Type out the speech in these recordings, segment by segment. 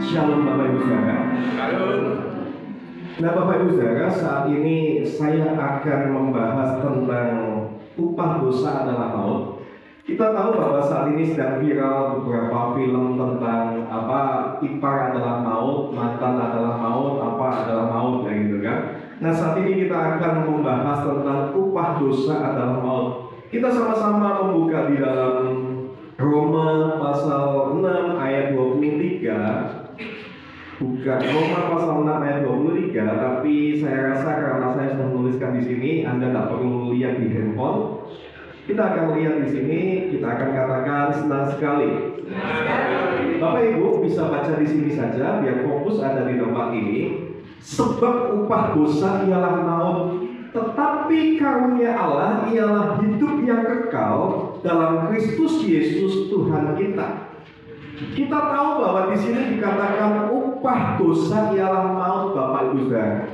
Shalom Bapak Ibu Saudara. Shalom. Nah Bapak Ibu Saudara, saat ini saya akan membahas tentang upah dosa adalah maut. Kita tahu bahwa saat ini sedang viral beberapa film tentang ipar adalah maut, mantan adalah maut, apa adalah maut, kayak gitu kan. Nah saat ini kita akan membahas tentang upah dosa adalah maut. Kita sama-sama membuka di dalam Roma pasal 6 ayat 23. Bukan Roma pasal 6 ayat 23, tapi saya rasa karena saya sudah menuliskan di sini, Anda tidak perlu lihat di handphone. Kita akan lihat di sini, kita akan katakan senang sekali. Bapak Ibu bisa baca di sini saja, biar fokus ada di tempat ini. Sebab upah dosa ialah maut, tetapi karunia Allah ialah hidup yang kekal dalam Kristus Yesus Tuhan kita. Kita tahu bahwa di sini dikatakan upah dosa ialah maut, Bapak Ibu Saudara.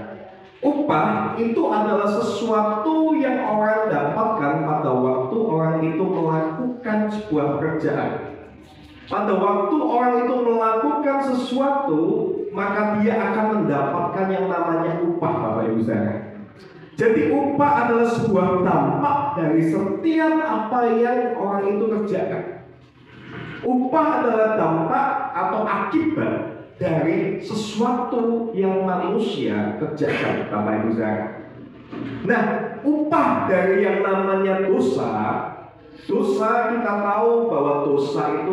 Upah itu adalah sesuatu yang orang dapatkan pada waktu orang itu melakukan sebuah pekerjaan. Pada waktu orang itu melakukan sesuatu, maka dia akan mendapatkan yang namanya upah, Bapak Ibu Saudara. Jadi upah adalah sebuah dampak dari setiap apa yang orang itu kerjakan. Upah adalah dampak atau akibat dari sesuatu yang manusia kerjakan, Bapak Ibu Saudara. Nah, upah dari yang namanya dosa kita tahu bahwa dosa itu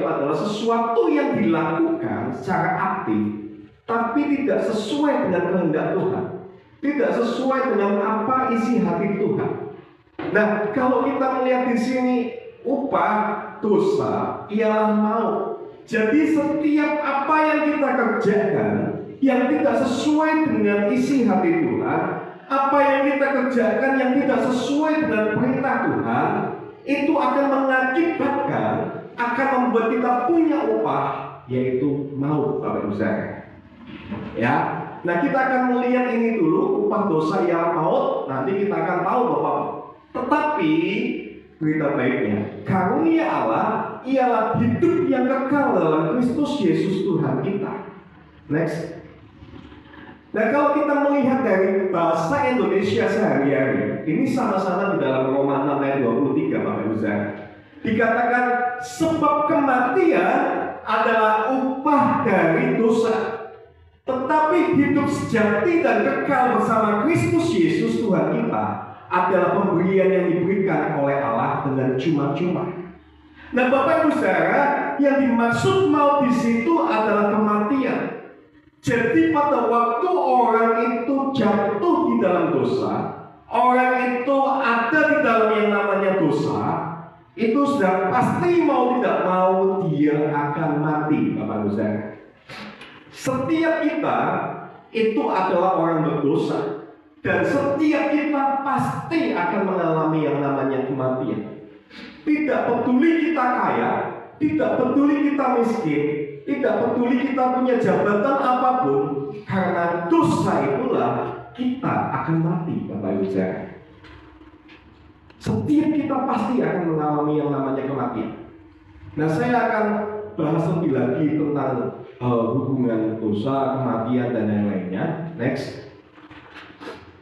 adalah sesuatu yang dilakukan secara aktif, tapi tidak sesuai dengan kehendak Tuhan, tidak sesuai dengan apa isi hati Tuhan. Nah, kalau kita melihat di sini, upah dosa ialah maut. Jadi setiap apa yang kita kerjakan yang tidak sesuai dengan isi hati Tuhan, apa yang kita kerjakan yang tidak sesuai dengan perintah Tuhan, itu akan mengakibatkan, akan membuat kita punya upah, yaitu maut, Bapak Ibu Saudara. Ya, nah kita akan melihat ini dulu, upah dosa ialah maut. Nanti kita akan tahu bahwa tetapi berita baiknya, karunia Allah ialah hidup yang kekal dalam Kristus Yesus Tuhan kita. Next. Nah, kalau kita melihat dari bahasa Indonesia sehari-hari, ini sama-sama di dalam Roma 6 ayat 23, Bapak Ibu Saudara. Dikatakan sebab kematian adalah upah dari dosa, tetapi hidup sejati dan kekal bersama Kristus Yesus Tuhan kita adalah pemberian yang diberikan oleh Allah dengan cuma-cuma. Nah, Bapak Ibu Saudara, yang dimaksud maut di situ adalah kematian. Jadi pada waktu orang itu jatuh di dalam dosa, orang itu ada di dalam yang namanya dosa, itu sudah pasti mau tidak mau dia akan mati, Bapak Ibu Saudara. Setiap kita itu adalah orang berdosa. Dan setiap kita pasti akan mengalami yang namanya kematian. Tidak peduli kita kaya, tidak peduli kita miskin, tidak peduli kita punya jabatan apapun, karena dosa itulah kita akan mati, Bapak Ibu Saudara. Setiap kita pasti akan mengalami yang namanya kematian. Nah, saya akan bahas lebih lagi tentang hubungan dosa, kematian, dan yang lainnya. Next.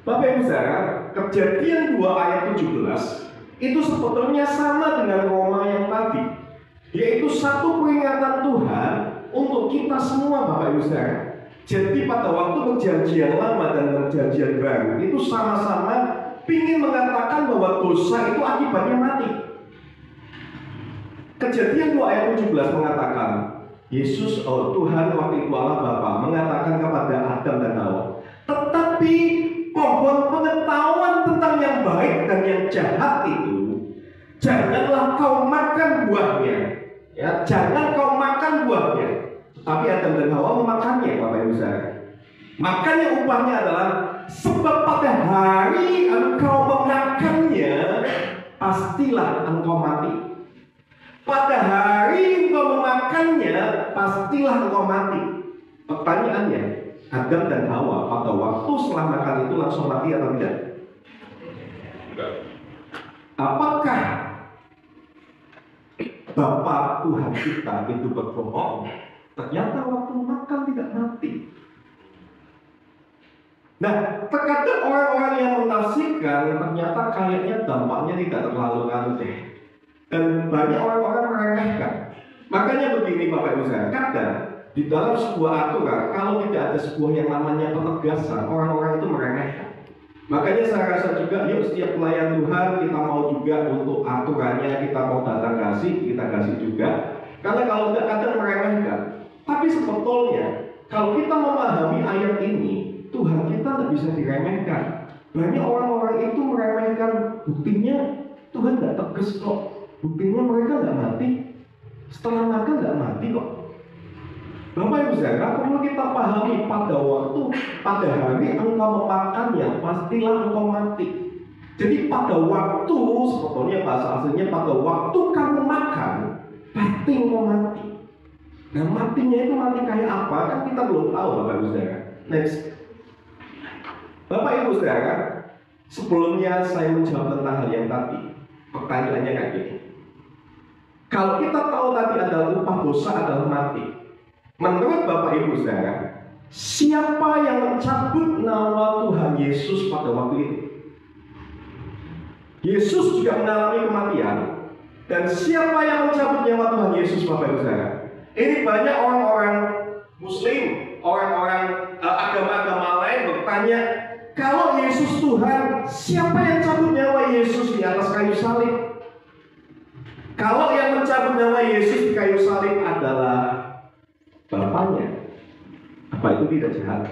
Bapak Ibu Saudara, Kejadian 2 ayat 17 itu sebetulnya sama dengan Roma yang tadi, yaitu satu peringatan Tuhan untuk kita semua, Bapak Ibu Saudara. Jadi pada waktu perjanjian lama dan perjanjian baru itu sama-sama ingin mengatakan bahwa dosa itu akibatnya mati. Kejadian 2 ayat 17 mengatakan Yesus, Tuhan waktu itu Allah Bapa mengatakan kepada Adam dan Hawa, tetapi pohon pengetahuan tentang yang baik dan yang jahat itu janganlah kau makan buahnya. Ya, jangan kau makan buahnya. Tapi Adam dan Hawa memakannya, Bapak Ibu Saudara. Makanya upahnya adalah sebab pada hari engkau memakannya, pastilah engkau mati. Pada hari engkau memakannya, pastilah engkau mati. Pertanyaannya, Adam dan Hawa pada waktu setelah makan itu langsung mati atau tidak? Apakah Bapa Tuhan kita itu berbohong. Ternyata waktu makan tidak mati. Nah, terkadang orang-orang yang menafsirkan ternyata kayaknya dampaknya tidak terlalu aneh. Dan banyak orang-orang meremehkan. Makanya begini Bapak Ibu saya, kadang di dalam sebuah aturan, kalau tidak ada sebuah yang namanya penegasan, orang-orang itu meremehkan. Makanya saya rasa juga, yuk setiap pelayan Tuhan kita mau juga untuk aturannya, kita mau datang kasih, kita kasih juga. Karena kalau tidak kadang meremehkan. Tapi sebetulnya, kalau kita memahami ayat ini, Tuhan kita tidak bisa diremehkan. Banyak orang-orang itu meremehkan, buktinya Tuhan tidak tegas kok. Buktinya mereka tidak mati. Setelah makan tidak mati kok. Bapak Ibu saudara, perlu kita pahami pada hari engkau memakannya, pastilah engkau mati. Jadi pada waktu, sebetulnya bahasa aslinya pada waktu kamu makan, pasti engkau mati. Nah matinya itu mati kayak apa? Kan kita belum tahu Bapak Ibu saudara. Next. Bapak Ibu saudara, sebelumnya saya menjawab tentang hal yang tadi. Pertanyaannya kayak gini. Kalau kita tahu tadi adalah upah dosa adalah mati, menurut Bapak Ibu saudara, siapa yang mencabut nyawa Tuhan Yesus pada waktu itu? Yesus juga mengalami kematian. Dan siapa yang mencabut nyawa Tuhan Yesus Bapak Ibu saudara? Ini banyak orang-orang Muslim, orang-orang agama-agama lain bertanya, kalau Yesus Tuhan, siapa yang cabut nyawa Yesus di atas kayu salib? Kalau yang mencabut nyawa Yesus di kayu salib adalah Bapaknya, apa itu tidak jahat?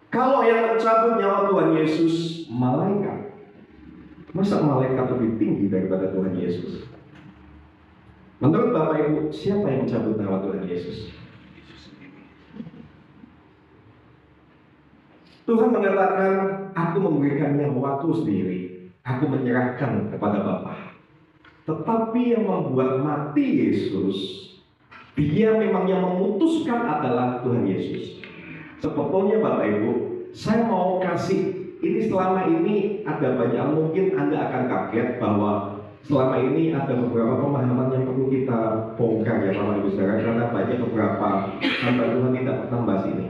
Kalau yang mencabut nyawa Tuhan Yesus malaikat, masa malaikat lebih tinggi daripada Tuhan Yesus? Menurut Bapak Ibu, siapa yang mencabut nyawa Tuhan Yesus? Tuhan mengatakan, aku memberikan nyawaku sendiri, aku menyerahkan kepada Bapa. Tetapi yang membuat mati Yesus, dia memang yang memutuskan adalah Tuhan Yesus. Sebetulnya Bapak Ibu, saya mau kasih, ini selama ini ada banyak, mungkin Anda akan kaget bahwa selama ini ada beberapa pemahaman yang perlu kita bongkar ya Bapak Ibu saudara, karena banyak beberapa hamba Tuhan tidak pernah bahas ini.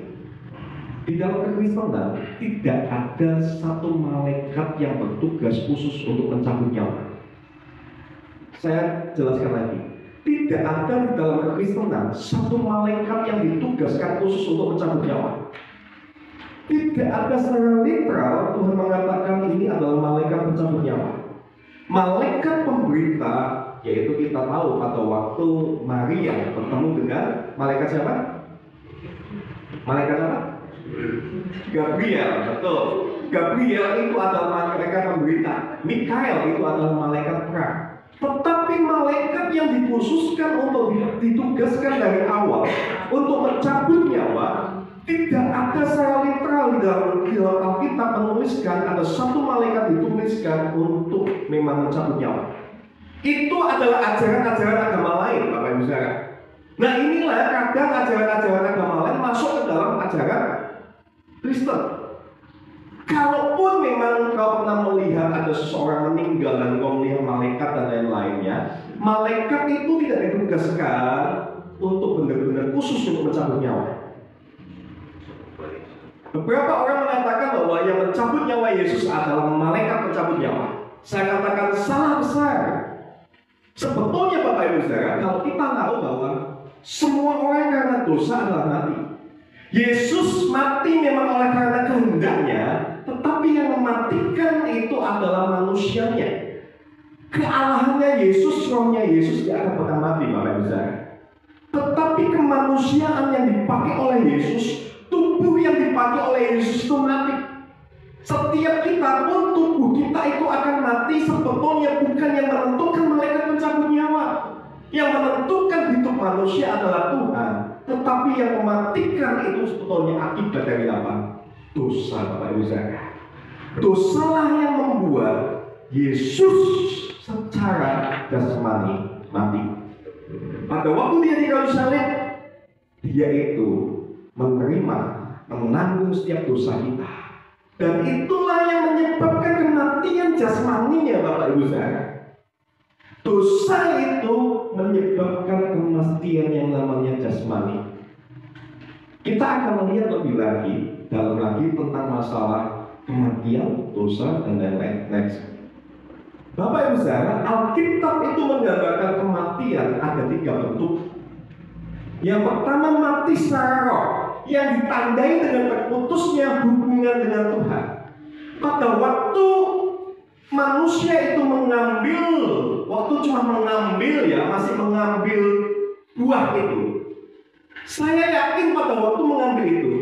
Di dalam kekristenan tidak ada satu malaikat yang bertugas khusus untuk mencabut nyawa. Saya jelaskan lagi, tidak ada di dalam kekristenan satu malaikat yang ditugaskan khusus untuk mencabut nyawa. Tidak ada secara literal Tuhan mengatakan ini adalah malaikat pencabut nyawa. Malaikat pemberita, yaitu kita tahu pada waktu Maria bertemu dengan malaikat siapa? Malaikat apa? Gabriel, betul. Gabriel itu adalah malaikat pemberita. Mikael itu adalah malaikat perang. Tetapi malaikat yang dikhususkan untuk ditugaskan dari awal untuk mencabut nyawa, tidak ada secara literal di dalam Alkitab menuliskan ada satu malaikat dituliskan untuk memang mencabut nyawa. Itu adalah ajaran-ajaran agama lain, Bapak Ibu saudara. Nah inilah kadang ajaran-ajaran agama lain masuk ke dalam ajaran Kristen. Kalaupun memang kau pernah melihat ada seseorang meninggal dan kau melihat malaikat dan lain-lainnya, malaikat itu tidak ditugaskan untuk benar-benar khusus untuk mencabut nyawa. Beberapa orang mengatakan bahwa yang mencabut nyawa Yesus adalah malaikat pencabut nyawa. Saya katakan salah besar. Sebetulnya Bapak Ibu saudara, kalau kita tahu bahwa semua orang karena dosa adalah mati. Yesus mati memang oleh karena kehendaknya, tetapi yang mematikan itu adalah manusianya. Kealahannya Yesus, rohnya Yesus tidak akan pernah mati Bapak Ibu saudara. Tetapi kemanusiaan yang dipakai oleh Yesus, tubuh yang dipakai oleh Yesus itu mati. Setiap kita pun tubuh kita itu akan mati. Sebetulnya bukan yang menentukan malaikat pencabut nyawa. Yang menentukan hidup manusia adalah Tuhan. Tetapi yang mematikan itu sebetulnya akibat dari apa? Dosa Bapak Ibu saudara. Dosalah yang membuat Yesus secara jasmani mati. Pada waktu dia di kayu salib, dia itu menerima, menanggung setiap dosa kita. Dan itulah yang menyebabkan kematian jasmaninya Bapak Ibu saudara. Dosa itu menyebabkan kematian yang namanya jasmani. Kita akan melihat lebih lagi dalam lagi tentang masalah kematian, dosa, dan lain-lain. Next. Bapak Ibu Saudara, Alkitab itu menggambarkan kematian ada 3 bentuk. Yang pertama, mati secara roh, yang ditandai dengan terputusnya hubungan dengan Tuhan. Pada waktu manusia itu mengambil, waktu cuma mengambil ya, masih mengambil buah itu. Saya yakin pada waktu mengambil itu,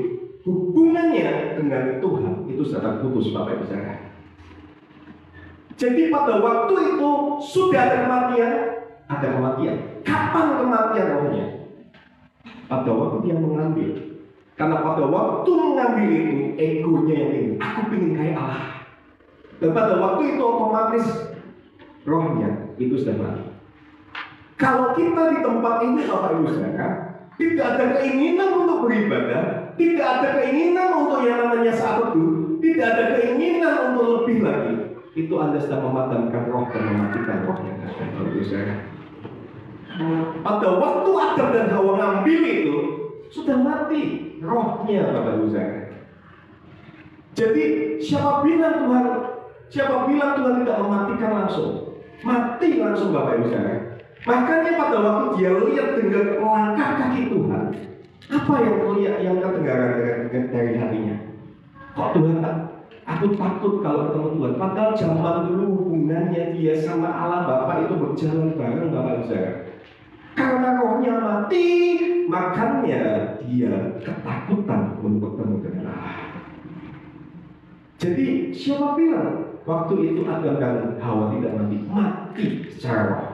hubungannya dengan Tuhan itu sudah putus, Bapak Ibu Saudara. Jadi pada waktu itu sudah ada kematian, ada kematian. Kapan kematian rohnya? Pada waktu dia mengambil. Karena pada waktu mengambil itu, egonya yang ingin, aku ingin kayak Allah. Dan pada waktu itu otomatis rohnya itu sudah mati. Kalau kita di tempat ini, Bapak Ibu Saudara, tidak ada keinginan untuk beribadah, tidak ada keinginan untuk yang namanya saat teduh, tidak ada keinginan untuk lebih lagi, itu Anda sedang memadamkan roh dan mematikan roh yang ada, Bapak Ibu Saudara. Pada waktu Adam dan Hawa ngambil itu, sudah mati rohnya, Bapak Ibu Saudara. Jadi siapa bilang Tuhan tidak mematikan langsung? Mati langsung, Bapak Ibu Saudara. Makanya pada waktu dia lihat dengan langkah kaki Tuhan, apa yang terlihat yang kedengaran dari hatinya? Kok Tuhan, aku takut kalau ketemu Tuhan. Padahal zaman dulu hubungannya dia sama Allah Bapa itu berjalan bareng, Bapak Ibu Saudara. Karena rohnya mati, makanya dia ketakutan untuk bertemu dengan Allah. Jadi siapa bilang waktu itu Adam dan Hawa tidak mati secara roh?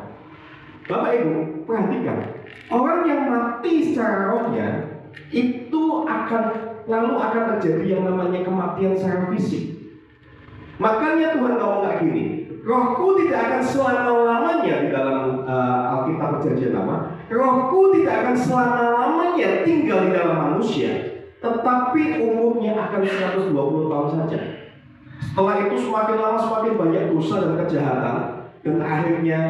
Bapak Ibu, perhatikan, orang yang mati secara rohnya itu akan terjadi yang namanya kematian secara fisik. Makanya Tuhan ngomong kayak gini, rohku tidak akan selama-lamanya di dalam Alkitab Perjanjian Lama, rohku tidak akan selama-lamanya tinggal di dalam manusia, tetapi umurnya akan 120 tahun saja. Setelah itu semakin lama semakin banyak dosa dan kejahatan, dan akhirnya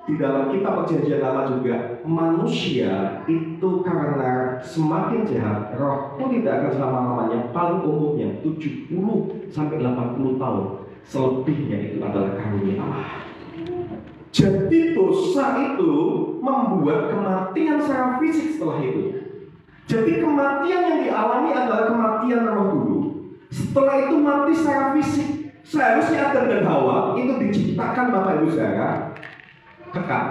di dalam kitab Perjanjian Lama juga manusia itu karena semakin jahat, roh pun tidak akan selama-lamanya, paling umurnya 70 sampai 80 tahun. Selebihnya itu adalah karunia Allah. Jadi dosa itu membuat kematian secara fisik setelah itu. Jadi kematian yang dialami adalah kematian roh dulu. Setelah itu mati secara fisik. Seharusnya Adam dan Hawa itu diciptakan, Bapak Ibu Saudara, kekal.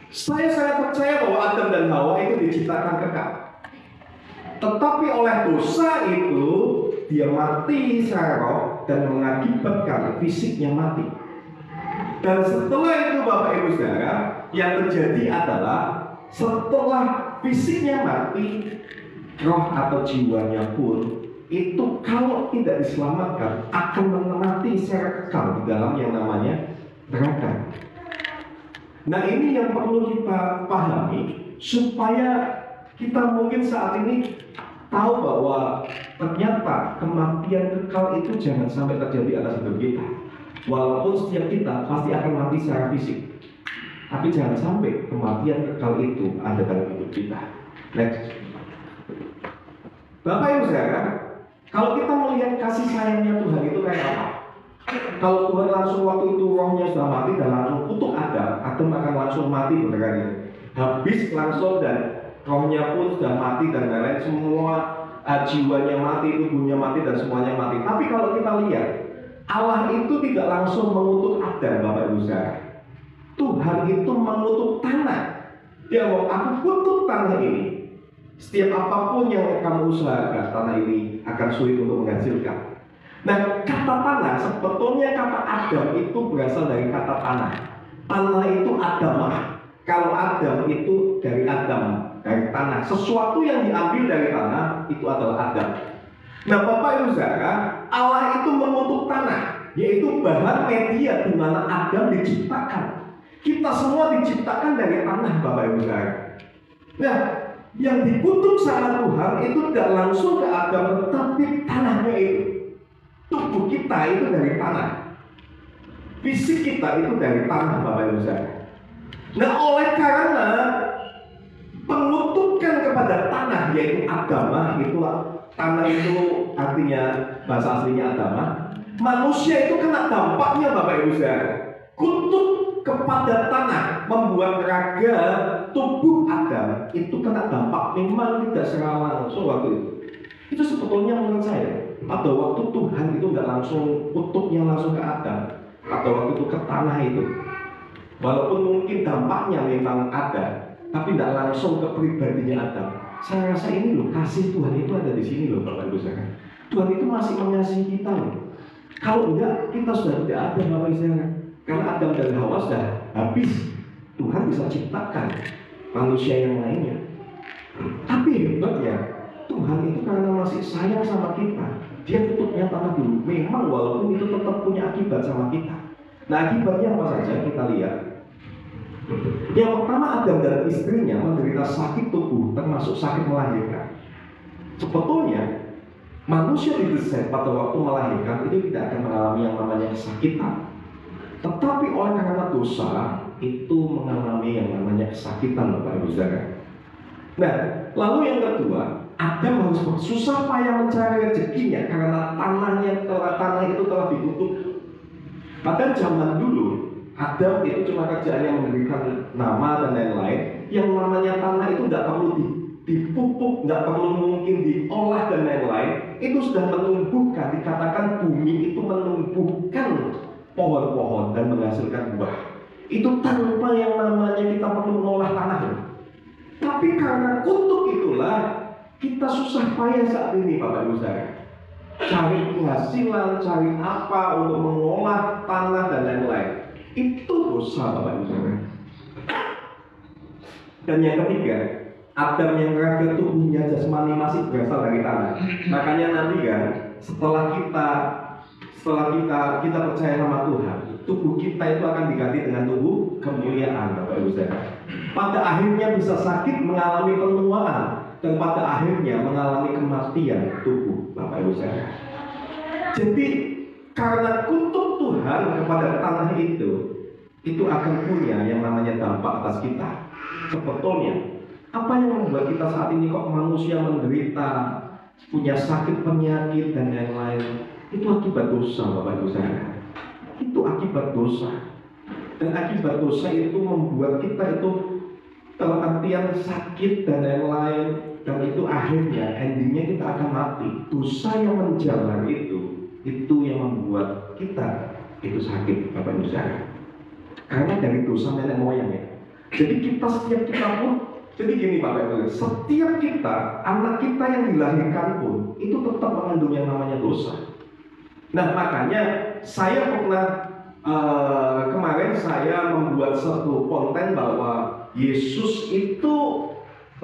Saya sangat percaya bahwa Adam dan Hawa itu diciptakan kekal. Tetapi oleh dosa itu dia mati secara roh dan mengakibatkan fisiknya mati. Dan setelah itu Bapak Ibu Saudara, yang terjadi adalah setelah fisiknya mati, roh atau jiwanya pun itu kalau tidak diselamatkan akan mati secara kekal di dalam yang namanya neraka. Nah, ini yang perlu kita pahami supaya kita mungkin saat ini tahu bahwa ternyata kematian kekal itu jangan sampai terjadi atas hidup kita. Walaupun setiap kita pasti akan mati secara fisik, tapi jangan sampai kematian kekal itu ada dalam hidup kita. Next. Bapak Ibu Saudara, kalau kita melihat kasih sayangnya Tuhan itu kayak apa? Kalau Tuhan langsung waktu itu rohnya sudah mati dan langsung kutuk Adam akan langsung mati beneran ini. Habis langsung dan rohnya pun sudah mati dan lain-lain, semua jiwanya mati, tubuhnya mati dan semuanya mati. Tapi kalau kita lihat, Allah itu tidak langsung mengutuk Adam, Bapak Ibu Saudara. Tuhan itu mengutuk tanah. Dia mau, aku kutuk tanah ini. Setiap apapun yang kamu usahakan, tanah ini akan sulit untuk menghasilkan. Nah, kata tanah, sebetulnya kata Adam itu berasal dari kata tanah. Tanah itu Adamah. Kalau Adam itu dari Adam, dari tanah. Sesuatu yang diambil dari tanah itu adalah Adam. Nah, Bapak Ibu Saudara, Allah itu mengutuk tanah, yaitu bahan media di mana Adam diciptakan. Kita semua diciptakan dari tanah, Bapak Ibu Saudara. Nah, yang dikutuk sama Tuhan itu tidak langsung ke Adam, tetapi tanahnya itu. Tubuh kita itu dari tanah. Fisik kita itu dari tanah, Bapak Ibu Saudara. Nah, oleh karena pengutukan kepada tanah, yaitu agama, itulah tanah itu artinya bahasa aslinya agama. Manusia itu kena dampaknya, Bapak Ibu Saudara. Kutuk kepada tanah membuat raga tubuh Adam itu kena dampak, memang tidak secara langsung waktu itu. Itu sebetulnya menurut saya, pada waktu Tuhan itu nggak langsung kutuknya langsung ke Adam, pada waktu itu ke tanah itu. Walaupun mungkin dampaknya memang ada, tapi tidak langsung ke pribadinya Adam. Saya rasa ini loh, kasih Tuhan itu ada di sini loh, Bapak Ibu Saudara. Tuhan itu masih mengasihi kita loh. Kalau enggak, kita sudah tidak ada, Bapak Ibu Saudara. Karena Adam dan Hawa sudah habis, Tuhan bisa ciptakan manusia yang lainnya. Tapi hebatnya, Tuhan itu karena masih sayang sama kita, Dia tutupnya tanah dulu. Memang walaupun itu tetap punya akibat sama kita. Nah, akibatnya apa saja kita lihat. Yang pertama, Adam dan istrinya menderita sakit tubuh, termasuk sakit melahirkan. Sebetulnya manusia didesain pada waktu melahirkan itu tidak akan mengalami yang namanya kesakitan. Tetapi oleh karena dosa itu mengalami yang namanya kesakitan, Bapak Ibu Saudara. Nah, lalu yang kedua, Adam harus susah payah mencari rezekinya karena tanah itu telah ditutup. Pada zaman dulu, Adam itu cuma kerjaannya memberikan nama dan lain-lain. Yang namanya tanah itu tidak perlu dipupuk, nggak perlu mungkin diolah dan lain-lain. Itu sudah menumbuhkan, dikatakan bumi itu menumbuhkan pohon-pohon dan menghasilkan buah. Itu tanpa yang namanya kita perlu mengolah tanah. Tapi karena kutuk itulah kita susah payah saat ini, Bapak Ibu Saudara. Cari penghasilan, cari apa untuk mengolah tanah dan lain-lain. Itu dosa, Bapak Ibu Saudara. Dan yang ketiga, Adam yang raga tubuhnya jasmani masih berasal dari tanah. Makanya nanti kan, setelah kita percaya sama Tuhan, tubuh kita itu akan diganti dengan tubuh kemuliaan, Bapak Ibu Saudara. Pada akhirnya bisa sakit, mengalami penuaan, dan pada akhirnya mengalami kematian tubuh, Bapak Ibu Saudara. Jadi karena kutuk Tuhan kepada tanah itu akan punya yang namanya dampak atas kita. Sebetulnya apa yang membuat kita saat ini kok manusia menderita, punya sakit penyakit dan lain-lain, itu akibat dosa, Bapak Ibu Saudara. Itu akibat dosa. Dan akibat dosa itu membuat kita itu terhentian sakit dan lain-lain. Dan itu akhirnya endingnya kita akan mati. Dosa yang menjalar itu yang membuat kita itu sakit, Bapak Ibu Saudara. Karena dari dosa nenek moyang ya. Jadi setiap kita pun, jadi gini Bapak Ibu, setiap kita, anak kita yang dilahirkan pun itu tetap mengandung yang namanya dosa. Nah, makanya saya pernah kemarin saya membuat satu konten bahwa Yesus itu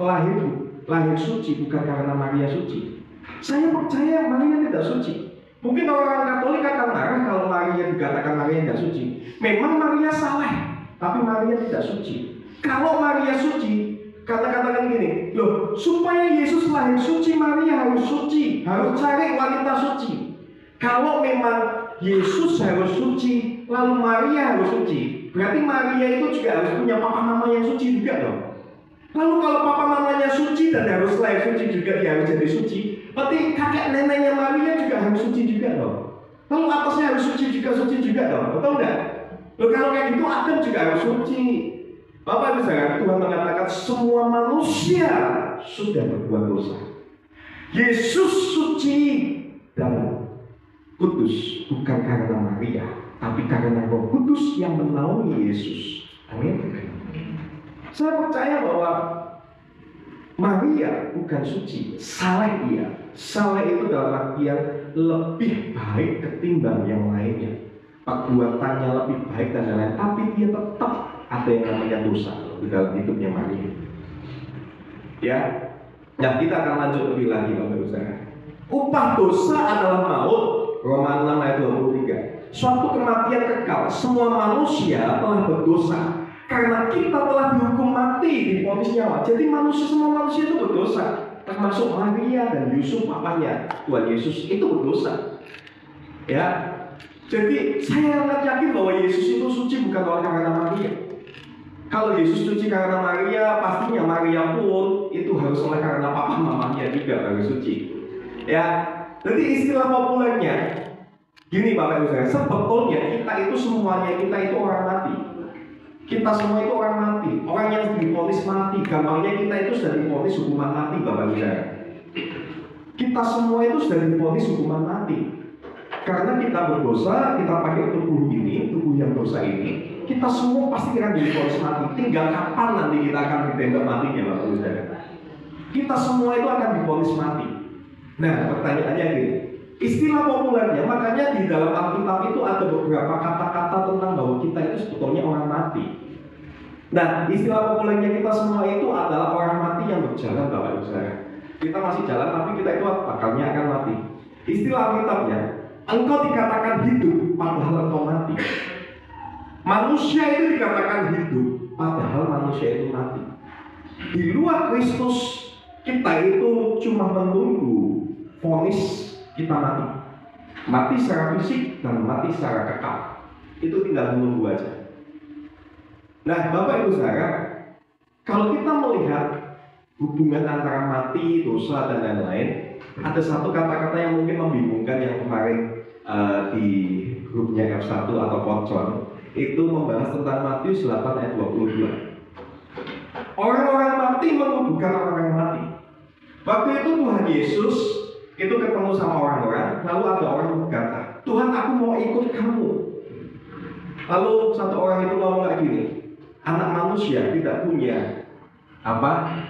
lahir suci bukan karena Maria suci. Saya percaya Maria tidak suci. Mungkin orang Katolik akan marah kalau Maria dikatakan Maria tidak suci. Memang Maria salah, tapi Maria tidak suci. Kalau Maria suci, katakan gini, loh, supaya Yesus lahir suci, Maria harus suci, harus cari wanita suci. Kalau memang Yesus harus suci, lalu Maria harus suci, berarti Maria itu juga harus punya papa mama yang suci juga dong. Lalu kalau papa mamanya suci dan harus lahir suci juga, dia harus jadi suci, berarti kakek neneknya Maria juga harus suci juga dong. Lalu atasnya harus suci juga dong, betul enggak? Loh, kalau kayak gitu Adam juga harus suci. Bapak Ibu Saudara, Tuhan mengatakan semua manusia sudah berbuat dosa. Yesus suci dan kudus bukan karena Maria, tapi karena Roh Kudus yang menaungi Yesus. Amin. Saya percaya bahwa Maria bukan suci, saleh dia. Saleh itu dalam artian lebih baik ketimbang yang lainnya. Perbuatannya lebih baik dan lain-lain, tapi dia tetap ada yang namanya dosa di dalam hidupnya Maria. Ya, nah kita akan lanjut lebih lagi, Bapak Ibu Saudara. Upah dosa adalah maut. Roma 6 ayat 23. Suatu kematian kekal. Semua manusia telah berdosa karena kita telah dihukum mati, divonis nyawa. Jadi semua manusia itu berdosa, termasuk Maria dan Yusuf papanya Tuhan Yesus itu berdosa. Ya. Jadi saya sangat yakin bahwa Yesus itu suci bukan oleh karena Maria. Kalau Yesus suci karena Maria, pastinya Maria pun itu harus oleh karena papa mamanya juga baru suci. Ya, jadi istilah populernya gini Bapak Ibu saya, sebetulnya kita itu semuanya kita itu orang mati. Kita semua itu orang mati, orang yang divonis mati. Gampangnya kita itu sudah divonis hukuman mati Bapak Ibu saya. Kita semua itu sudah divonis hukuman mati. Karena kita berdosa, kita pakai tubuh ini, tubuh yang dosa ini, kita semua pasti akan divonis mati. Tinggal kapan nanti kita akan ditembak matinya Bapak Ibu saya. Kita semua itu akan divonis mati. Nah, pertanyaannya gini, istilah populernya, makanya di dalam Alkitab itu ada beberapa kata-kata tentang bahwa kita itu sebetulnya orang mati. Nah, istilah populernya kita semua itu adalah orang mati yang berjalan Bapak Ibu saya. Kita masih jalan, tapi kita itu bakalnya akan mati. Istilah Alkitabnya, engkau dikatakan hidup, padahal engkau mati. Manusia itu dikatakan hidup, padahal manusia itu mati. Di luar Kristus, kita itu cuma menunggu vonis kita mati. Mati secara fisik dan mati secara kekal. Itu tinggal menunggu aja. Nah, Bapak Ibu saudara, kalau kita melihat hubungan antara mati, dosa, dan lain-lain, ada satu kata-kata yang mungkin membingungkan yang kemarin di grupnya F1 atau Pocon itu membahas tentang Matius 8 ayat 22. Orang-orang mati menguburkan orang-orang mati. Waktu itu Tuhan Yesus itu ketemu sama orang-orang, lalu ada orang yang berkata, Tuhan aku mau ikut kamu. Lalu satu orang itu ngomong kayak gini, anak manusia tidak punya tempat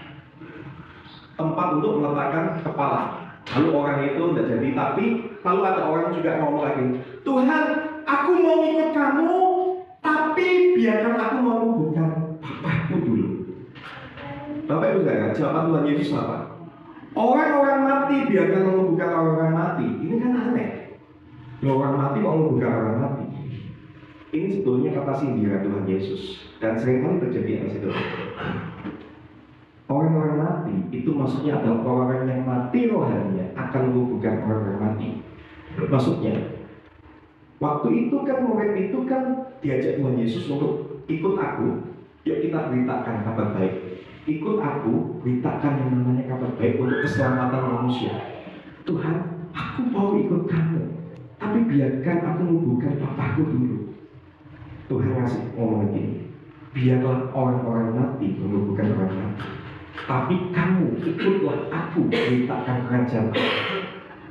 untuk meletakkan kepala. Lalu orang itu tidak jadi, tapi lalu ada orang juga ngomong lagi, Tuhan aku mau ikut kamu, tapi biarkan aku menguburkan bapakku dulu. Bapak Ibu saudara, jawaban Tuhan Yesus apa? Orang-orang mati biarkan menguburkan orang-orang mati. Ini kan aneh. Orang mati mau menguburkan orang mati. Ini sebetulnya kata sindiran Tuhan Yesus dan seringkali terjadi di situ. Orang-orang mati itu maksudnya adalah orang yang mati rohaninya akan menguburkan orang-orang mati. Maksudnya, waktu itu kan murid itu kan diajak Tuhan Yesus untuk ikut aku, yuk kita beritakan kabar baik. Ikut aku, beritakan yang namanya kabar baik untuk keselamatan manusia. Tuhan, aku mau ikut kamu, tapi biarkan aku menguburkan papaku dulu. Tuhan ngasih ngomong gini, biarlah orang-orang mati menguburkan orang mati, tapi kamu ikutlah aku beritakan kerajaan.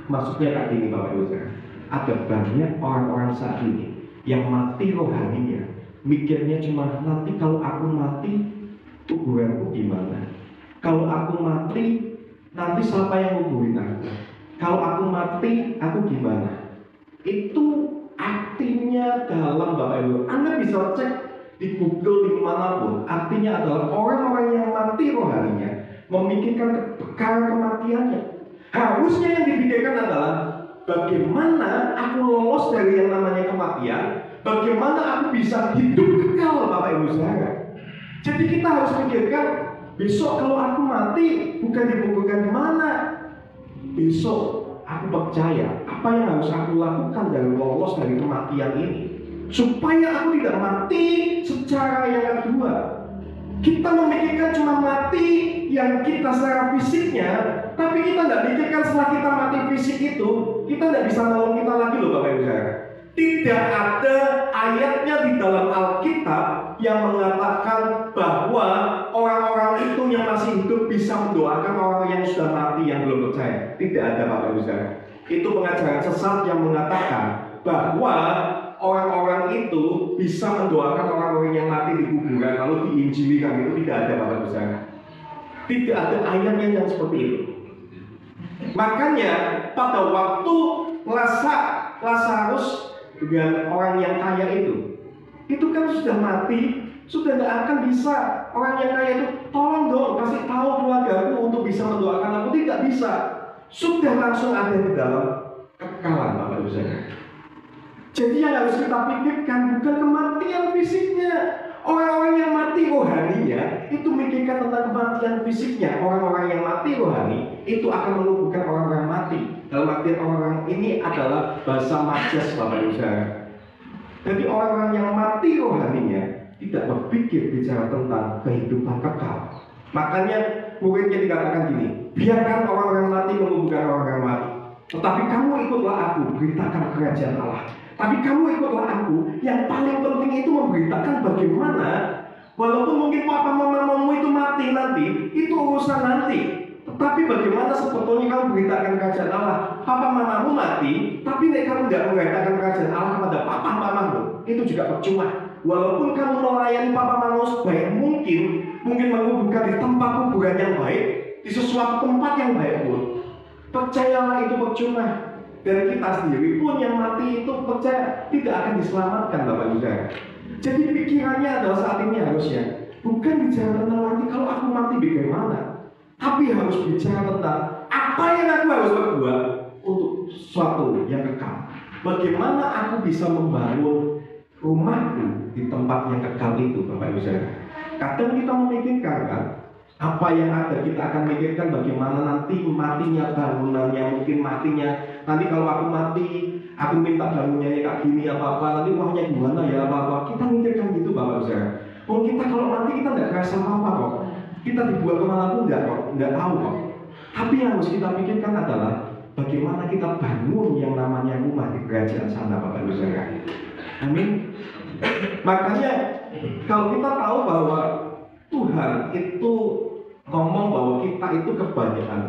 Maksudnya kayak gini Bapak Ibu saudara, ada banyak orang-orang saat ini yang mati rohaninya, mikirnya cuma nanti kalau aku mati kuburanku gimana? Kalau aku mati, nanti siapa yang nguburin aku? Kalau aku mati, aku gimana? Itu artinya dalam Bapak Ibu. Anda bisa cek di Google dimanapun. Artinya adalah orang-orang yang mati rohaninya memikirkan perkara kematiannya. Harusnya yang dipikirkan adalah bagaimana aku lolos dari yang namanya kematian, bagaimana aku bisa hidup kekal Bapak Ibu saudara. Jadi kita harus pikirkan, besok kalau aku mati bukan dikuburkan di mana. Besok aku percaya apa yang harus aku lakukan dan lolos dari kematian ini, supaya aku tidak mati secara yang kedua. Kita memikirkan cuma mati yang kita secara fisiknya, tapi kita tidak pikirkan setelah kita mati fisik itu, kita tidak bisa nolong kita lagi loh Bapak Ibu saudara. Tidak ada ayatnya di dalam Alkitab yang mengatakan bahwa orang-orang itu yang masih hidup bisa mendoakan orang yang sudah mati yang belum percaya. Tidak ada Bapak Ibu saudara. Itu pengajaran sesat yang mengatakan bahwa orang-orang itu bisa mendoakan orang-orang yang mati di kuburan lalu diinjilikan. Itu tidak ada Bapak Ibu saudara. Tidak ada ayatnya yang seperti itu. Makanya pada waktu Lazarus dengan orang yang kaya itu kan sudah mati, sudah tidak akan bisa orang yang kaya itu tolong dong kasih tahu keluargaku untuk bisa mendoakan aku, tidak bisa. Sudah langsung ada di dalam kekalan Bapak Ibu saudara. Jadi yang harus kita pikirkan bukan kematian fisiknya. Orang-orang yang mati rohaninya itu mikirkan tentang kematian fisiknya. Orang-orang yang mati rohani itu akan menumbuhkan orang-orang mati. Dalam artian orang ini adalah bahasa majas Bapak Ibu saudara. Jadi orang-orang yang mati rohaninya tidak berpikir bicara tentang kehidupan kekal. Makanya muridnya dikatakan gini, biarkan orang-orang mati menguburkan orang-orang mati, tetapi kamu ikutlah aku, beritakan kerajaan Allah. Tapi kamu ikutlah aku, yang paling penting itu memberitakan bagaimana, walaupun mungkin papa mamamu itu mati nanti, itu urusan nanti. Tetapi bagaimana sebetulnya kamu beritakan kerajaan Allah? Papa mamamu mati, tapi kamu tidak memberitakan kerajaan Allah kepada papa mamamu, itu juga percuma. Walaupun kamu melayani papa mamamu sebaik mungkin menguburkan di tempat kuburan yang baik, di sesuatu tempat yang baik pun, percayalah itu percuma. Dan kita sendiri pun yang mati itu percaya tidak akan diselamatkan, Bapak Ibu Saudara. Jadi pikirannya adalah saat ini harusnya bukan bicara tentang nanti kalau aku mati bagaimana, tapi harus bicara tentang apa yang aku harus berbuat untuk sesuatu yang kekal. Bagaimana aku bisa membangun rumahku di tempat yang kekal itu, Bapak Ibu Saudara. Kadang kita memikirkan kan, apa yang ada kita akan mikirkan bagaimana nanti matinya bangunannya, mungkin matinya nanti kalau aku mati, aku minta bangunannya kayak gini apa-apa, nanti uangnya gimana ya apa-apa. Kita mikirkan gitu, Bapak Ibu Saudara. Oh, kita kalau mati kita nggak kerasa apa-apa kok. Kita dibuat kemana pun nggak tahu kok. Tapi yang harus kita pikirkan adalah bagaimana kita bangun yang namanya rumah di kerajaan sana, Bapak Ibu Saudara. Amin. Makanya kalau kita tahu bahwa Tuhan itu ngomong bahwa kita itu kebanyakan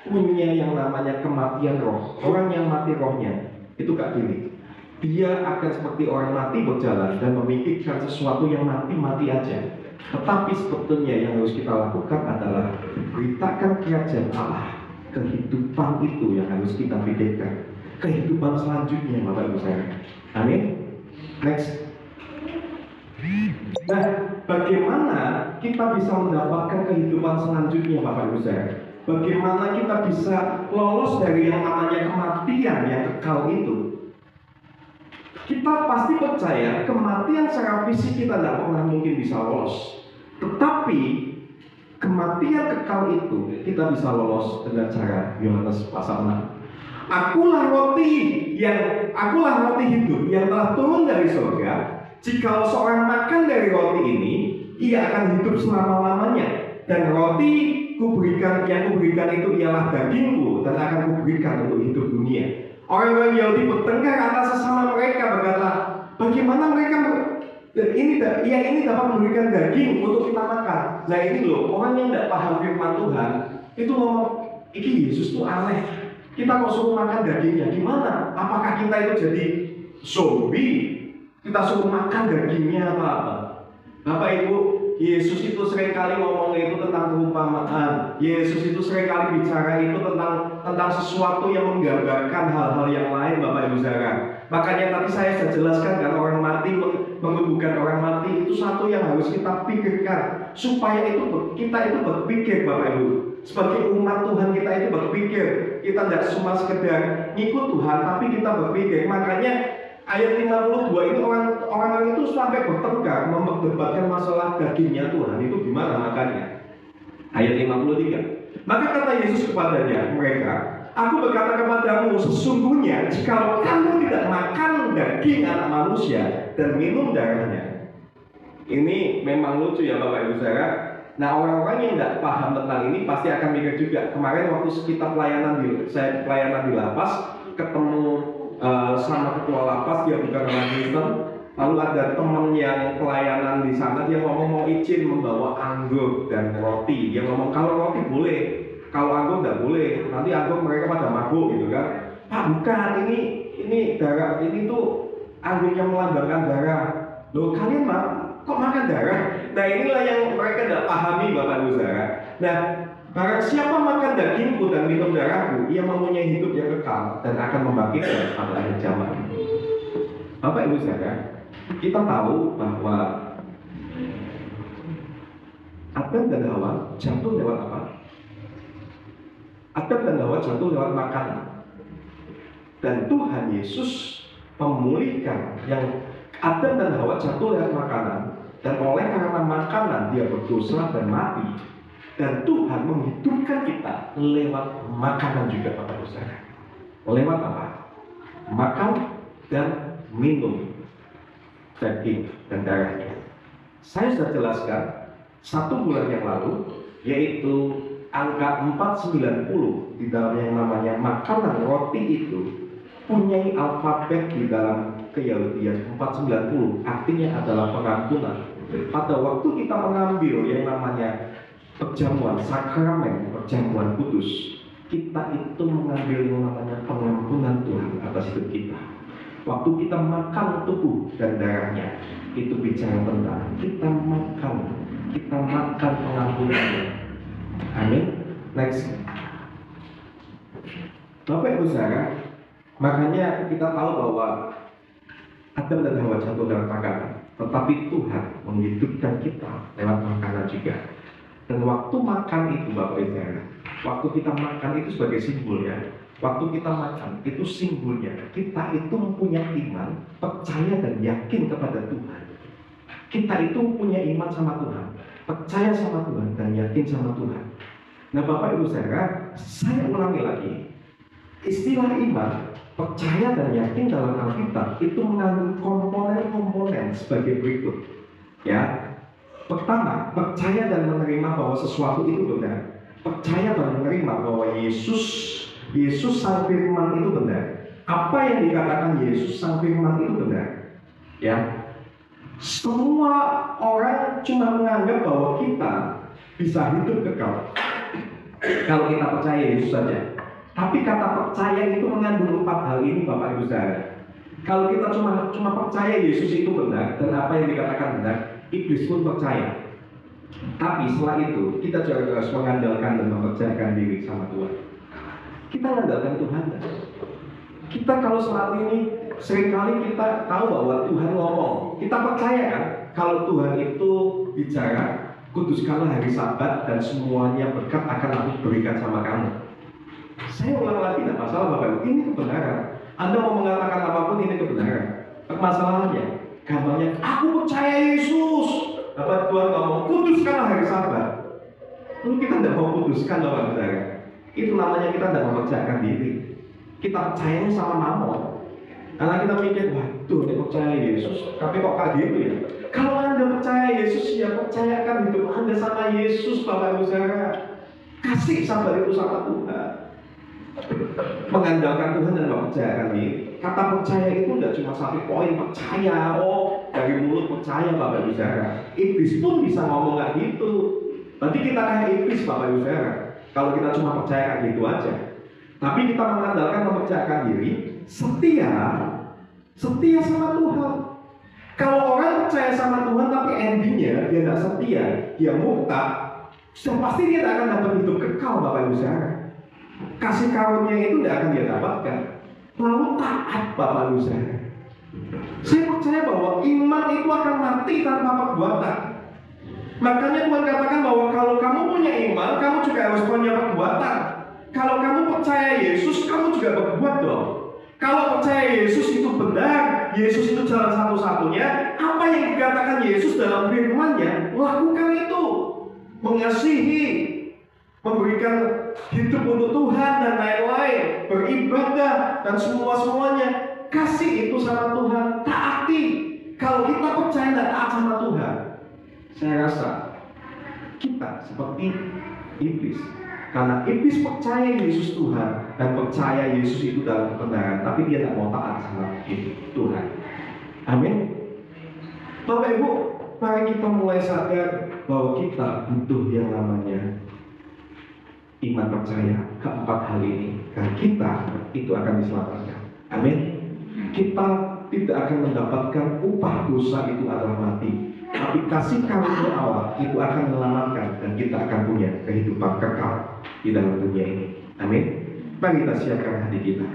punya yang namanya kematian roh. Orang yang mati rohnya itu kayak gini, dia akan seperti orang mati berjalan dan memikirkan sesuatu yang mati aja. Tetapi sebetulnya yang harus kita lakukan adalah beritakan kerajaan Allah. Kehidupan itu yang harus kita pikirkan, kehidupan selanjutnya, Bapak Ibu saya. Amin. Next. Nah, bagaimana kita bisa mendapatkan kehidupan selanjutnya, Bapak Ibu saya? Bagaimana kita bisa lolos dari yang namanya kematian yang kekal itu? Kita pasti percaya kematian secara fisik kita tidak pernah mungkin bisa lolos. Tetapi kematian kekal itu kita bisa lolos dengan cara Yohanes pasal 6. Akulah roti hidup yang telah turun dari surga. Jikalau seorang makan dari roti ini, ia akan hidup selama-lamanya. Dan roti yang kuberikan itu ialah dagingku, dan akan kuberikan untuk hidup dunia. Orang-orang Yahudi bertengkar antara sesama mereka, berkata, bagaimana mereka ini dapat memberikan daging untuk kita makan. Nah ini loh, orang yang tidak paham firman Tuhan itu ngomong, ini Yesus tuh aneh. Kita kok suruh makan dagingnya, gimana? Apakah kita itu jadi zombie? Kita suruh makan dagingnya apa? Bapak Ibu, Yesus itu seringkali ngomongnya itu tentang perumpamaan. Yesus itu seringkali bicara itu tentang sesuatu yang menggambarkan hal-hal yang lain, Bapak Ibu Saudara. Makanya tadi saya sudah jelaskan kan, orang mati menguburkan orang mati itu satu yang harus kita pikirkan supaya kita itu berpikir, Bapak Ibu. Sebagai umat Tuhan kita itu berpikir, kita tidak cuma sekedar ngikut Tuhan, tapi kita berpikir. Makanya ayat 52 ini orang-orang itu sampai bertengkar memperdebatkan masalah dagingnya Tuhan itu gimana makannya. Ayat 53. Maka kata Yesus kepadanya mereka, aku berkata kepadamu, sesungguhnya jikalau kamu tidak makan daging anak manusia dan minum darahnya. Ini memang lucu ya Bapak Ibu Saudara. Nah orang-orang yang tidak paham tentang ini pasti akan mikir juga. Kemarin waktu kita pelayanan di lapas, ketemu sama ketua lapas, dia bukan orang Kristen. Lalu ada teman yang pelayanan di sana, dia ngomong mau izin membawa anggur dan roti. Dia ngomong kalau roti boleh, kalau anggur tidak boleh. Nanti anggur mereka pada mabuk gitu kan. Pak bukan, ini darah, ini tuh anggur yang melambangkan darah. Loh kalian kok makan darah? Nah inilah yang mereka tidak pahami Bapak Ibu Saudara. Nah barang siapa makan dagingku dan minum darahku, ia mempunyai hidup yang kekal dan akan membangkitkan pada akhir zaman. Bapak Ibu Saudara, kita tahu bahwa Adam dan Hawa jatuh lewat apa? Adam dan Hawa jatuh lewat makanan. Dan Tuhan Yesus memulihkan yang Adam dan Hawa jatuh lewat makanan. Dan oleh karena makanan dia berdosa dan mati. Dan Tuhan menghidupkan kita lewat makanan juga Bapak Ibu Saudara. Lewat apa? Makan dan minum. daging dan darahnya. Saya sudah jelaskan 1 bulan yang lalu, yaitu angka 490 di dalam yang namanya makanan roti itu punya alfabet di dalam Keyahudian. 490 artinya adalah pengampunan. Pada waktu kita mengambil yang namanya perjamuan sakramen, perjamuan kudus, kita itu mengambil yang namanya pengampunan Tuhan atas hidup kita. Waktu kita makan tubuh dan darahnya, itu bicara tentang kita makan pengampunannya. Amin. Next. Bapak Ibu Saudara, makanya kita tahu bahwa Adam dan Hawa jatuh dalam makanan, tetapi Tuhan menghidupkan kita lewat makanan juga. Dan waktu makan itu, Bapak Ibu Saudara, waktu kita makan itu sebagai simbolnya. Waktu kita makan itu simbolnya kita itu mempunyai iman, percaya dan yakin kepada Tuhan. Kita itu punya iman sama Tuhan, percaya sama Tuhan dan yakin sama Tuhan. Nah Bapak Ibu Saudara, saya ulangi lagi, istilah iman, percaya dan yakin dalam Alkitab itu mengandung komponen-komponen sebagai berikut. Ya, pertama, percaya dan menerima bahwa sesuatu itu benar. Percaya dan menerima bahwa Yesus Sang Firman itu benar. Apa yang dikatakan Yesus Sang Firman itu benar. Ya, semua orang cuma menganggap bahwa kita bisa hidup kekal kalau kita percaya Yesus saja. Tapi kata percaya itu mengandung 4 hal ini, Bapak Ibu Saudara. Kalau kita cuma percaya Yesus itu benar dan apa yang dikatakan benar, iblis pun percaya. Tapi setelah itu kita juga harus mengandalkan dan mempercayakan diri sama Tuhan. Kita mengandalkan Tuhan. Kita kalau saat ini seringkali kita tahu bahwa Tuhan ngomong, kita percaya kan kalau Tuhan itu bicara, kuduskanlah hari Sabat dan semuanya berkat akan aku berikan sama kamu. Saya ulang lagi, tidak masalah Bapak Ibu, ini kebenaran. Anda mau mengatakan apapun, ini kebenaran. Masalahnya, gampangnya, aku percaya Yesus. Apa Tuhan ngomong, kuduskanlah hari Sabat. Lalu kita tidak mau kuduskan, Bapak Ibu. Itu namanya kita tidak mempercayakan diri. Kita percayanya sama mamon. Karena kita mikir, waduh, dia percaya Yesus, tapi kok kayak gitu ya? Kalau Anda percaya Yesus, ya percayakan hidup Anda sama Yesus, Bapak Ibu Saudara. Kasih sabar itu sama Tuhan. Mengandalkan Tuhan dan mempercayakan diri. Kata percaya itu tidak cuma 1 poin, percaya, dari mulut percaya, Bapak Ibu Saudara. Iblis pun bisa ngomong kayak gitu. Berarti kita kayak iblis, Bapak Ibu Saudara. Kalau kita cuma percaya kayak gitu aja. Tapi kita mengandalkan mempercayakan diri, setia sama Tuhan. Kalau orang percaya sama Tuhan tapi endingnya dia tidak setia, dia murtad, sudah pasti dia tidak akan dapat hidup kekal, Bapak Ibu Saudara. Kasih karunia itu tidak akan dia dapatkan. Lalu taat, Bapak Ibu Saudara. Saya percaya bahwa iman itu akan mati tanpa perbuatan. Makanya Tuhan katakan bahwa kalau kamu punya iman, kamu juga harus punya perbuatan. Kalau kamu percaya Yesus, kamu juga berbuat dong. Kalau percaya Yesus itu benar, Yesus itu jalan satu-satunya, apa yang dikatakan Yesus dalam firman-Nya, lakukan itu. Mengasihi, memberikan hidup untuk Tuhan dan lain-lain, beribadah dan semuanya. Kasih itu sama Tuhan, taati. Kalau kita percaya dan taat sama Tuhan, saya rasa kita seperti iblis. Karena iblis percaya Yesus Tuhan dan percaya Yesus itu dalam kebenaran, tapi dia tidak mau taat sama Tuhan. Amin. Bapak Ibu, mari kita mulai sadar bahwa kita butuh yang namanya iman percaya keempat hal ini. Dan kita itu akan diselamatkan. Amin. Kita tidak akan mendapatkan upah dosa itu adalah mati. Tapi kasih karunia Allah itu akan menyelamatkan dan kita akan punya kehidupan kekal di dalam dunia ini. Amin. Mari kita siapkan hati kita.